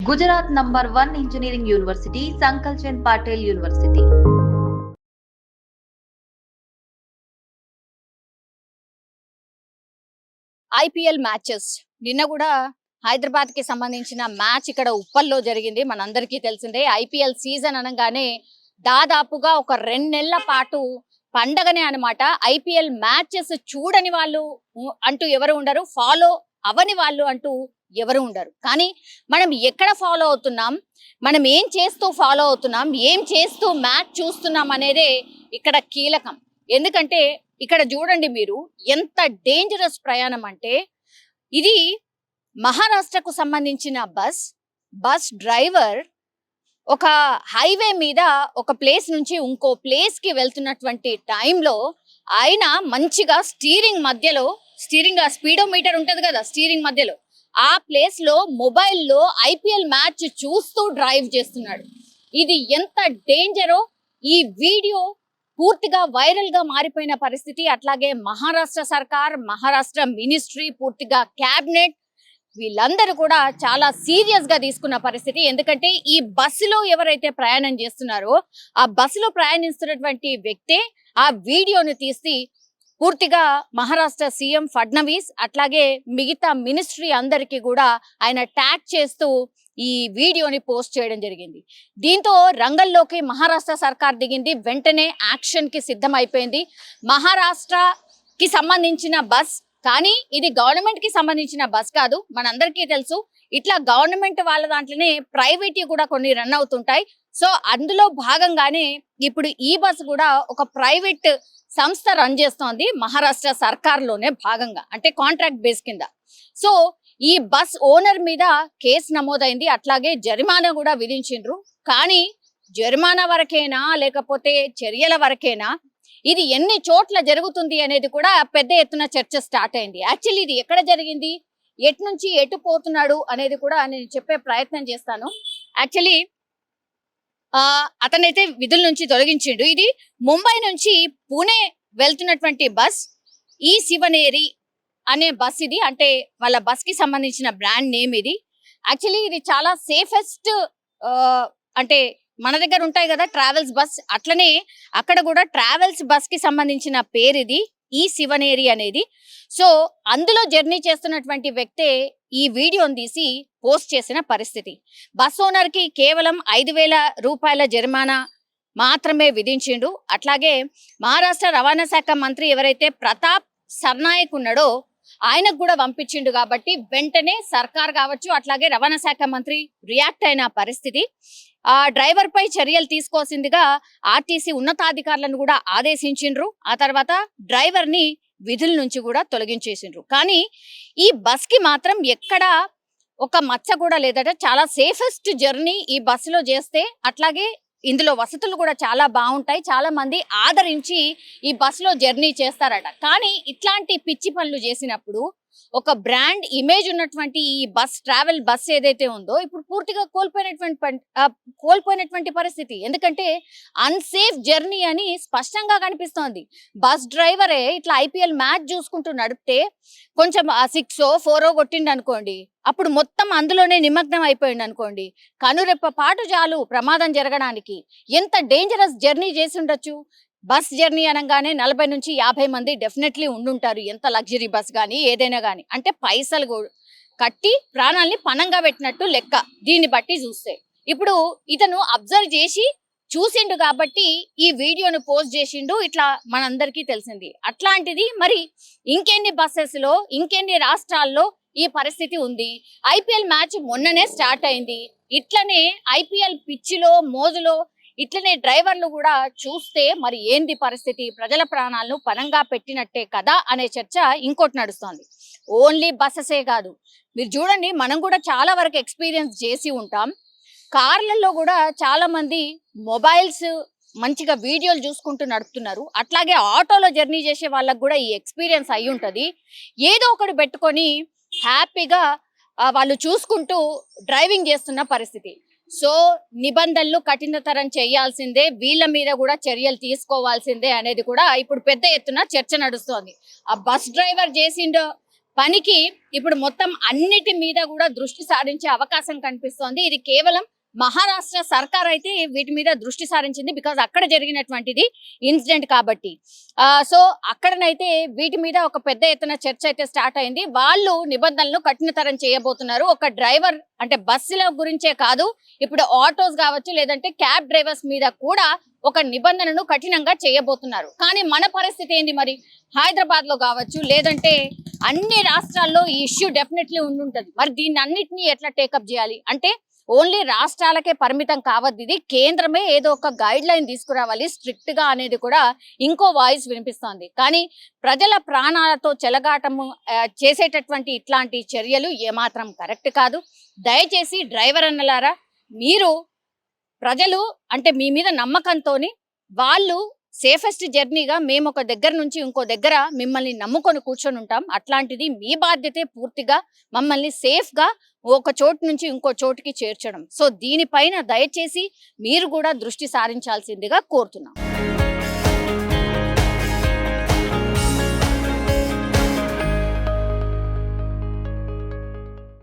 Gujarat #1 Engineering University, Sankalchand Patel University. IPL matches నిన్న కూడా హైదరాబాద్ కి సంబంధించిన మ్యాచ్ ఇక్కడ ఉప్పల్లో జరిగింది. మనందరికీ తెలిసిందే ఐపీఎల్ సీజన్ అనగానే దాదాపుగా ఒక 2 నెలల పాటు పండగనే అన్నమాట. ఐపీఎల్ మ్యాచెస్ చూడని వాళ్ళు అంటూ ఎవరు ఉండరు, ఫాలో అవని వాళ్ళు అంటూ ఎవరు ఉండరు. కానీ మనం ఎక్కడ ఫాలో అవుతున్నాం, మనం ఏం చేస్తూ ఫాలో అవుతున్నాం, ఏం చేస్తూ మ్యాచ్ చూస్తున్నాం అనేదే ఇక్కడ కీలకం. ఎందుకంటే ఇక్కడ చూడండి మీరు, ఎంత డేంజరస్ ప్రయాణం అంటే ఇది మహారాష్ట్రకు సంబంధించిన బస్ డ్రైవర్ ఒక హైవే మీద ఒక ప్లేస్ నుంచి ఇంకో ప్లేస్ కి వెళ్తున్నటువంటి టైంలో ఆయన మంచిగా స్టీరింగ్ స్పీడోమీటర్ ఉంటది కదా, స్టీరింగ్ మధ్యలో ఆ ప్లేస్ లో మొబైల్లో ఐపీఎల్ మ్యాచ్ చూస్తూ డ్రైవ్ చేస్తున్నాడు. ఇది ఎంత డేంజరో ఈ వీడియో పూర్తిగా వైరల్ గా మారిపోయిన పరిస్థితి. అట్లాగే మహారాష్ట్ర సర్కార్, మహారాష్ట్ర మినిస్ట్రీ, పూర్తిగా క్యాబినెట్ వీళ్ళందరూ కూడా చాలా సీరియస్ గా తీసుకున్న పరిస్థితి. ఎందుకంటే ఈ బస్సులో ఎవరైతే ప్రయాణం చేస్తున్నారో ఆ బస్సులో ప్రయాణిస్తున్నటువంటి వ్యక్తే ఆ వీడియోని తీసి పూర్తిగా మహారాష్ట్ర సీఎం ఫడ్నవీస్ అట్లాగే మిగతా మినిస్ట్రీ అందరికీ కూడా ఆయన ట్యాగ్ చేస్తూ ఈ వీడియోని పోస్ట్ చేయడం జరిగింది. దీంతో రంగంలోకి మహారాష్ట్ర సర్కార్ దిగింది. వెంటనే యాక్షన్ కి సిద్ధమైపోయింది. మహారాష్ట్రకి సంబంధించిన బస్, కానీ ఇది గవర్నమెంట్ కి సంబంధించిన బస్ కాదు. మనందరికీ తెలుసు, ఇట్లా గవర్నమెంట్ వాళ్ళ దాంట్లోనే ప్రైవేట్ కూడా కొన్ని రన్ అవుతుంటాయి. సో అందులో భాగంగానే ఇప్పుడు ఈ బస్ కూడా ఒక ప్రైవేట్ సంస్థ రన్ చేస్తోంది మహారాష్ట్ర సర్కార్ లోనే భాగంగా, అంటే కాంట్రాక్ట్ బేస్ కింద. సో ఈ బస్ ఓనర్ మీద కేసు నమోదైంది, అట్లాగే జరిమానా కూడా విధించిండ్రు. కానీ జరిమానా వరకేనా లేకపోతే చర్యల వరకేనా, ఇది ఎన్ని చోట్ల జరుగుతుంది అనేది కూడా పెద్ద ఎత్తున చర్చ స్టార్ట్ అయింది. యాక్చువల్లీ ఇది ఎక్కడ జరిగింది, ఎటు నుంచి ఎటు పోతున్నాడు అనేది కూడా నేను చెప్పే ప్రయత్నం చేస్తాను. యాక్చువల్లీ అతనైతే విధుల నుంచి తొలగించిండు. ఇది ముంబై నుంచి పూణే వెళ్తున్నటువంటి బస్, ఈ శివనేరి అనే బస్ ఇది. అంటే వాళ్ళ బస్ కి సంబంధించిన బ్రాండ్ నేమ్ ఇది. యాక్చువల్లీ ఇది చాలా సేఫెస్ట్, అంటే మన దగ్గర ఉంటాయి కదా ట్రావెల్స్ బస్, అట్లనే అక్కడ కూడా ట్రావెల్స్ బస్ కి సంబంధించిన పేరు ఇది, ఈ శివనేరి అనేది. సో అందులో జర్నీ చేస్తున్నటువంటి వ్యక్తే ఈ వీడియోని తీసి పోస్ట్ చేసిన పరిస్థితి. బస్ ఓనర్ కి కేవలం 5,000 రూపాయల జరిమానా మాత్రమే విధించిండు. అట్లాగే మహారాష్ట్ర రవాణా శాఖ మంత్రి ఎవరైతే ప్రతాప్ సర్నాయక్ ఉన్నాడో ఆయనకు కూడా పంపించిండు. కాబట్టి వెంటనే సర్కార్ కావచ్చు అట్లాగే రవాణా శాఖ మంత్రి రియాక్ట్ అయిన పరిస్థితి. ఆ డ్రైవర్ పై చర్యలు తీసుకోవాల్సిందిగా ఆర్టీసీ ఉన్నతాధికారులను కూడా ఆదేశించిండ్రు. ఆ తర్వాత డ్రైవర్ ని విధుల నుంచి కూడా తొలగించేసిండ్రు. కానీ ఈ బస్ కి మాత్రం ఎక్కడ ఒక మచ్చ కూడా లేదట. చాలా సేఫెస్ట్ జర్నీ ఈ బస్సులో చేస్తే, అట్లాగే ఇందులో వసతులు కూడా చాలా బాగుంటాయి, చాలా మంది ఆదరించి ఈ బస్సులో జర్నీ చేస్తారట. కానీ ఇట్లాంటి పిచ్చి పనులు చేసినప్పుడు ఒక బ్రాండ్ ఇమేజ్ ఉన్నటువంటి ఈ ట్రావెల్ బస్ ఏదైతే ఉందో ఇప్పుడు పూర్తిగా కోల్పోయినటువంటి పరిస్థితి. ఎందుకంటే అన్సేఫ్ జర్నీ అని స్పష్టంగా కనిపిస్తోంది. బస్ డ్రైవరే ఇట్లా ఐపీఎల్ మ్యాచ్ చూసుకుంటూ నడిపితే కొంచెం 6 or 4 కొట్టిండు అనుకోండి, అప్పుడు మొత్తం అందులోనే నిమగ్నం అయిపోయింది అనుకోండి, కనురెప్ప పాటు చాలు ప్రమాదం జరగడానికి. ఎంత డేంజరస్ జర్నీ చేసి ఉండొచ్చు. బస్ జర్నీ అనగానే 40 నుంచి 50 మంది డెఫినెట్లీ ఉండుంటారు. ఎంత లగ్జరీ బస్ కానీ ఏదైనా కానీ, అంటే పైసలు కట్టి ప్రాణాలని పణంగా పెట్టినట్టు లెక్క దీన్ని బట్టి చూస్తే. ఇప్పుడు ఇతను అబ్జర్వ్ చేసి చూసిండు కాబట్టి ఈ వీడియోను పోస్ట్ చేసిండు. ఇట్లా మనందరికీ తెలిసింది. అట్లాంటిది మరి ఇంకెన్ని బస్సెస్ లో, ఇంకెన్ని రాష్ట్రాల్లో ఈ పరిస్థితి ఉంది. ఐపీఎల్ మ్యాచ్ మొన్ననే స్టార్ట్ అయింది. ఇట్లనే ఐపీఎల్ పిచ్చిలో మోజులో ఇట్లనే డ్రైవర్లు కూడా చూస్తే మరి ఏంది పరిస్థితి, ప్రజల ప్రాణాలను పణంగా పెట్టినట్టే కదా అనే చర్చ ఇంకోటి నడుస్తోంది. ఓన్లీ బస్సెసే కాదు, మీరు చూడండి, మనం కూడా చాలా వరకు ఎక్స్పీరియన్స్ చేసి ఉంటాం. కార్లలో కూడా చాలా మంది మొబైల్స్ మంచిగా వీడియోలు చూసుకుంటూ నడుపుతున్నారు. అట్లాగే ఆటోలో జర్నీ చేసే వాళ్ళకు కూడా ఈ ఎక్స్పీరియన్స్ అయి ఉంటుంది. ఏదో ఒకటి పెట్టుకొని హ్యాపీగా వాళ్ళు చూసుకుంటూ డ్రైవింగ్ చేస్తున్న పరిస్థితి. సో నిబంధనలు కఠినతరం చేయాల్సిందే, వీళ్ళ మీద కూడా చర్యలు తీసుకోవాల్సిందే అనేది కూడా ఇప్పుడు పెద్ద ఎత్తున చర్చ నడుస్తోంది. ఆ బస్ డ్రైవర్ చేసిండో పనికి ఇప్పుడు మొత్తం అన్నిటి మీద కూడా దృష్టి సారించే అవకాశం కనిపిస్తోంది. ఇది కేవలం మహారాష్ట్ర సర్కార్ అయితే వీటి మీద దృష్టి సారించింది, బికాజ్ అక్కడ జరిగినటువంటిది ఇన్సిడెంట్ కాబట్టి. సో అక్కడనైతే వీటి మీద ఒక పెద్ద ఎత్తున చర్చ అయితే స్టార్ట్ అయింది. వాళ్ళు నిబంధనలు కఠినతరం చేయబోతున్నారు. ఒక డ్రైవర్ అంటే బస్సుల గురించే కాదు, ఇప్పుడు ఆటోస్ కావచ్చు లేదంటే క్యాబ్ డ్రైవర్స్ మీద కూడా ఒక నిబంధనను కఠినంగా చేయబోతున్నారు. కానీ మన పరిస్థితి ఏంది మరి? హైదరాబాద్ లో కావచ్చు లేదంటే అన్ని రాష్ట్రాల్లో ఈ ఇష్యూ డెఫినెట్లీ ఉండుంటది. మరి దీన్ని అన్నిటినీ ఎట్లా టేకప్ చేయాలి అంటే ఓన్లీ రాష్ట్రాలకే పరిమితం కావద్దు, ఇది కేంద్రమే ఏదో ఒక గైడ్ లైన్ తీసుకురావాలి స్ట్రిక్ట్ గా అనేది కూడా ఇంకో వాయిస్ వినిపిస్తోంది. కానీ ప్రజల ప్రాణాలతో చెలగాటము చేసేటటువంటి ఇట్లాంటి చర్యలు ఏమాత్రం కరెక్ట్ కాదు. దయచేసి డ్రైవర్ అన్నలారా, మీరు ప్రజలు అంటే మీ మీద నమ్మకంతోని వాళ్ళు సేఫెస్ట్ జర్నీగా మేము ఒక దగ్గర నుంచి ఇంకో దగ్గర మిమ్మల్ని నమ్ముకొని కూర్చొని ఉంటాం. అట్లాంటిది మీ బాధ్యతే పూర్తిగా మమ్మల్ని సేఫ్ గా ఒక చోటు నుంచి ఇంకో చోటుకి చేర్చడం. సో దీనిపైన దయచేసి మీరు కూడా దృష్టి సారించాల్సిందిగా కోరుతున్నాం.